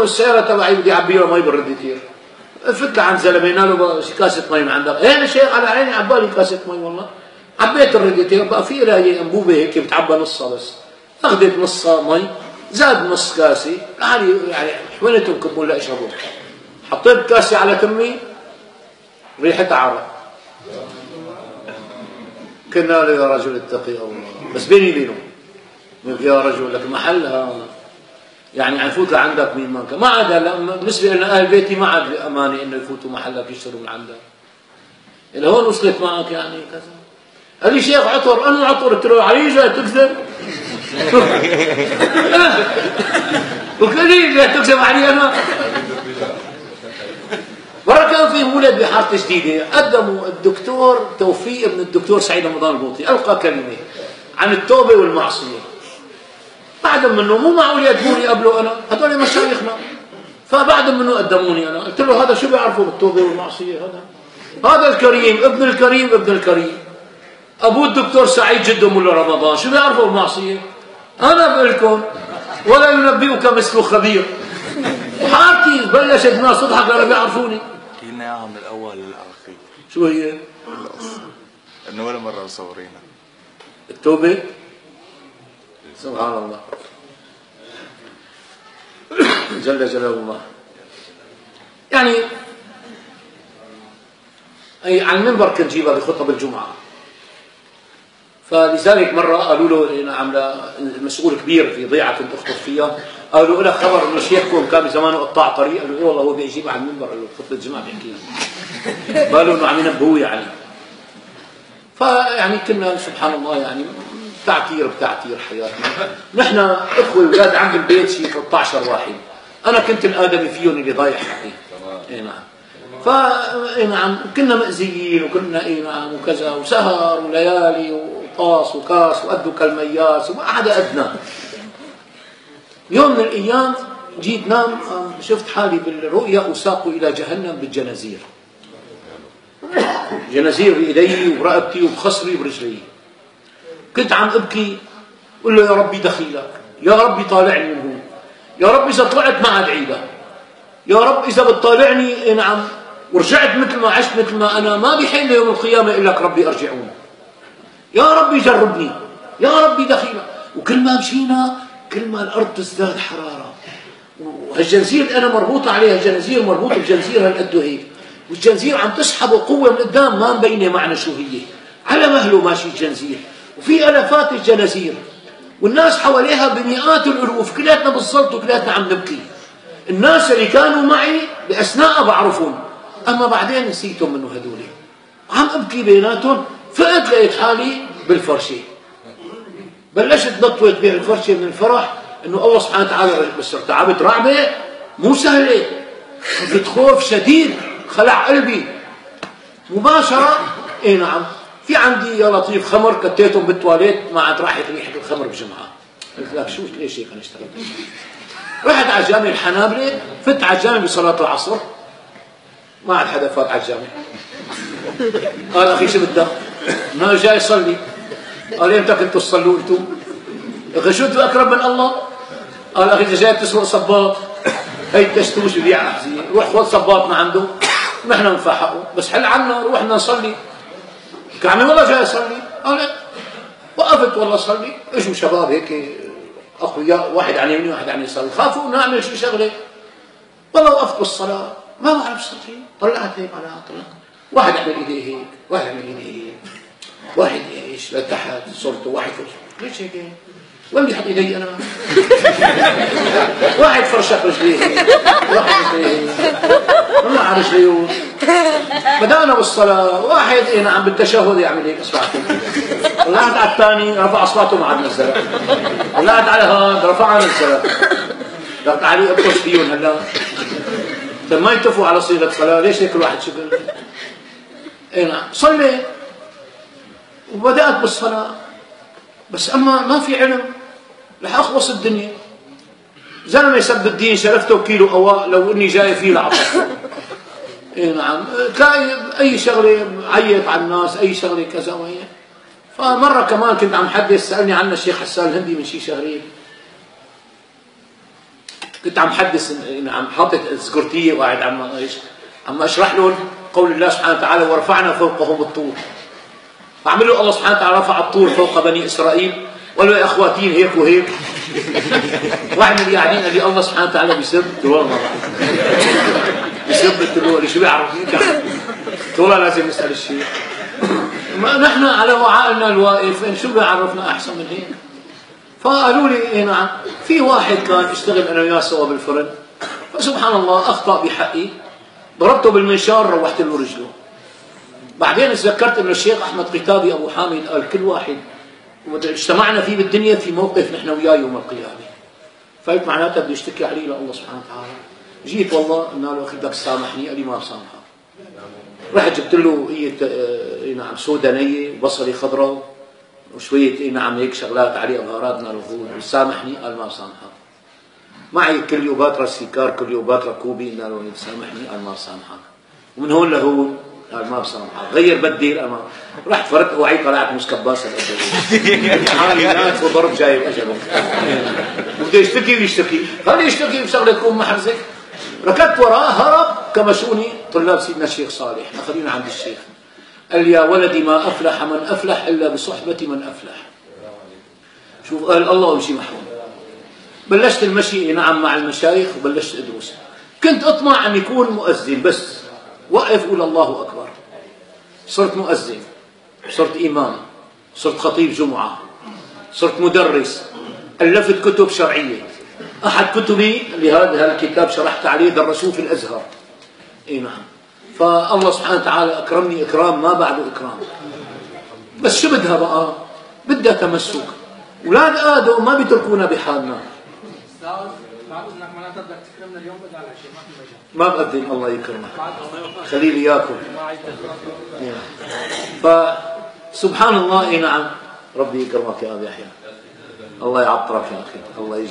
السياره تبعي بدي اعبيها مي بالراديتير. فت لعند زلمه قال له كاسه مي من عندك؟ ايه يا شيخ على عيني عبالي كاسه مي والله. عبيت الراديتير بقى في لها هي انبوبه هيك بتعبى نصها بس. اخذت نصها مي زاد نص كاسه يعني حولتهم كبون لاشربوا. حطيت كاسه على تمي ريحتها عرق. كنا له يا رجل اتقي الله بس بيني وبينه يا رجل لك محلها يعني نفوت لعندك مين ما كان ما عاد هلا بالنسبه لنا اهل بيتي ما عاد امانه انه يفوتوا محلك يشتروا من عندك. الى هون وصلت معك يعني كذا. قال لي شيخ عطر. انا عطر؟ قلت له علي جاي تكذب؟ قلت له ليه جاي تكذب علي انا؟ مرة كان في مولد بحارة جديدة قدموا الدكتور توفيق ابن الدكتور سعيد رمضان البوطي ألقى كلمة عن التوبة والمعصية. بعد منه مو معقول يقدموني قبله أنا هذول مشايخنا. فبعد منه قدموني أنا قلت له هذا شو بيعرفوا بالتوبة والمعصية؟ هذا الكريم ابن الكريم ابن الكريم أبوه الدكتور سعيد جده مولى رمضان شو بيعرفوا بالمعصية؟ أنا بقول لكم ولا ينبئك مثل خبير. حارتي بلشت الناس تضحك لأنه بيعرفوني. لنا اياها من الاول للاخير. شو هي؟ القصه انه ولا مره مصورينها التوبه. سبحان الله جل جلاله الله. يعني اي على المنبر كنت جيبها بخطب الجمعه. فلذلك مره قالوا له انا عامله مسؤول كبير في ضيعه كنت اخطب فيها قالوا له خبر انه شيخكم كان بزمانه قطاع طريق. قالوا ايه والله هو بيجيب على المنبر قال له خطبه الجمعه بيحكي لنا. قالوا انه عم ينبهوه يعني. فيعني كنا سبحان الله يعني بتعتير حياتنا. نحن اخوه اولاد عم بالبيت شيء 13 واحد. انا كنت الادمي فيهم اللي ضايع حقي. اي نعم. اي نعم كنا مأذيين وكنا اي نعم وكذا وسهر وليالي وطاس وكاس وقدوا كالمياس وما حدا ادنى. يوم من الايام جيت نام شفت حالي بالرؤيا اساق الى جهنم بالجنازير. جنازير بايدي ورقبتي وبخصري وبرجلي. كنت عم ابكي قل له يا ربي دخيلك يا ربي طالعني من هون يا رب اذا طلعت ما عاد عيدها يا رب اذا بتطالعني نعم ورجعت مثل ما عشت مثل ما انا ما بيحل يوم القيامه الا لك ربي ارجعون يا ربي جربني يا ربي دخيلك. وكل ما مشينا كل ما الارض تزداد حراره. وهالجنزير انا مربوطه عليها الجنازير مربوطه بجنزير هالقد هيك والجنزير عم تسحبه قوه من قدام ما مبينه معنا شو هي. على مهله ماشي الجنزير وفي الافات الجنازير والناس حواليها بمئات الالوف كلاتنا بالصلت وكلاتنا عم نبكي. الناس اللي كانوا معي باثناء بعرفهم اما بعدين نسيتهم منه هذول. عم ابكي بيناتهم فقت لقيت حالي بالفرشه. بلشت نطوت بين الفرشه من الفرح انه الله سبحانه وتعالى بس ارتعبت رعبه مو سهله. كنت خوف شديد خلع قلبي مباشره. اي نعم في عندي يا لطيف خمر كتيتهم بالتواليت ما عاد راحت ريحه الخمر بجمعه. قلت لك شو ليش هيك انا اشتغلت. رحت على جامع الحنابله فت على الجامع بصلاه العصر ما عاد حدا فات على الجامع. قال اخي شو بدك؟ ما جاي يصلي. قال امتى كنتوا تصلوا انتم؟ اخي شو انتوا اكرم من الله؟ قال اخي اذا جاي تسرق صباط هي تشتوش ببيع احذيه روح خذ صباط ما عنده نحن نفحقه بس حل عنا روحنا نصلي. عمي والله جاي يصلي. قال وقفت والله صلي. اجوا شباب هيك اخويا واحد عن يميني وواحد عن يساري خافوا نعمل شي شغله. والله وقفت بالصلاه ما بعرف صلي. طلعت هيك على طلعت واحد عمل ايديه هيك واحد عمل ايديه هيك واحد ايش لتحت صرته واحد فوق ليش هيك وين بدي احط ايدي انا؟ واحد فرشق رجليه واحد رجليه طلع على رجليه. بدأنا بالصلاة واحد نعم بالتشهد يعمل هيك اصبعته. طلعت على الثاني رفع اصبعته ما عاد نزلها. طلعت على هذا رفعها نزلها. قلت علي ابطش فيهم هلا. ما يتفقوا على صيغة صلاة ليش هيك الواحد شكل؟ اي نعم صليت وبدأت بالصلاة بس اما ما في علم رح اخلص الدنيا. زلمه يسب الدين شرفته بكيلو قواء لو اني جاي فيه لعطف. اي نعم تلاقي اي شغله عيط على الناس اي شغله كذا وهي. فمره كمان كنت عم حدث سالني عنها الشيخ حسان الهندي من شي شهرين. كنت عم حدث، عم حاطط سكرتيه وقاعد عم اشرح لهم قول الله سبحانه وتعالى ورفعنا فوقهم الطور. فعمل له الله سبحانه وتعالى رفع الطور فوق بني اسرائيل وقالوا يا اخواتين هيك وهيك. واحد من القاعدين قال لي الله سبحانه وتعالى بيسب؟ قلت له والله ما بعرف. بيسب؟ قلت له شو بيعرفني؟ قلت والله لازم نسال الشيخ. نحن على وعائنا الواقف شو بيعرفنا احسن من هيك؟ فقالوا لي إيه نعم، في واحد كان اشتغل انا وياه سوا بالفرن، فسبحان الله اخطا بحقي، ضربته بالمنشار روحت له رجله. بعدين تذكرت انه الشيخ احمد قتابي ابو حامد قال كل واحد اجتمعنا فيه بالدنيا في موقف نحن وياه يوم القيامه. فقلت معناتها بدي اشتكي عليه لله سبحانه وتعالى. جيت والله قلنا له اخي بدك تسامحني؟ قال لي ما بسامحك. رحت جبت له نعم سودا نيه وبصلي خضراء وشويه نعم هيك شغلات عليه بهارات. قلنا له سامحني؟ قال ما بسامحك. معي كليوباترا سيكار كليوباترا كوبي. قلنا له سامحني؟ قال ما بسامحك. ومن هون لهون قال ما بسامحك. غير بديل انا رحت فرقت اوعي طلعت مسكباسه حالي وضرب جايب اجله. بده يشتكي ويشتكي، خليه يشتكي بشغله تكون محرزه. ركضت وراه هرب كمشوني طلاب سيدنا الشيخ صالح اخذين عند الشيخ. قال يا ولدي ما افلح من افلح الا بصحبه من افلح. شوف قال الله وامشي معهم. بلشت المشي نعم مع المشايخ وبلشت ادرس. كنت اطمع ان يكون مؤذن بس وقف قول الله اكبر. صرت مؤذن، صرت امام، صرت خطيب جمعه، صرت مدرس، الفت كتب شرعيه. احد كتبي لهذا الكتاب شرحت عليه درسوه في الازهر. اي نعم. فالله سبحانه وتعالى اكرمني اكرام ما بعده اكرام. بس شو بدها بقى؟ بدها تمسك. اولاد ادم ما بيتركونا بحالنا. انك معناتها بدك تكرمنا اليوم بدل على شيء ما بأذن الله يكرمك. خلي لي اياكم. فسبحان الله. نعم ربي يكرمك يا ابي يحيى. الله يعطرك يا اخي. الله يجزاك.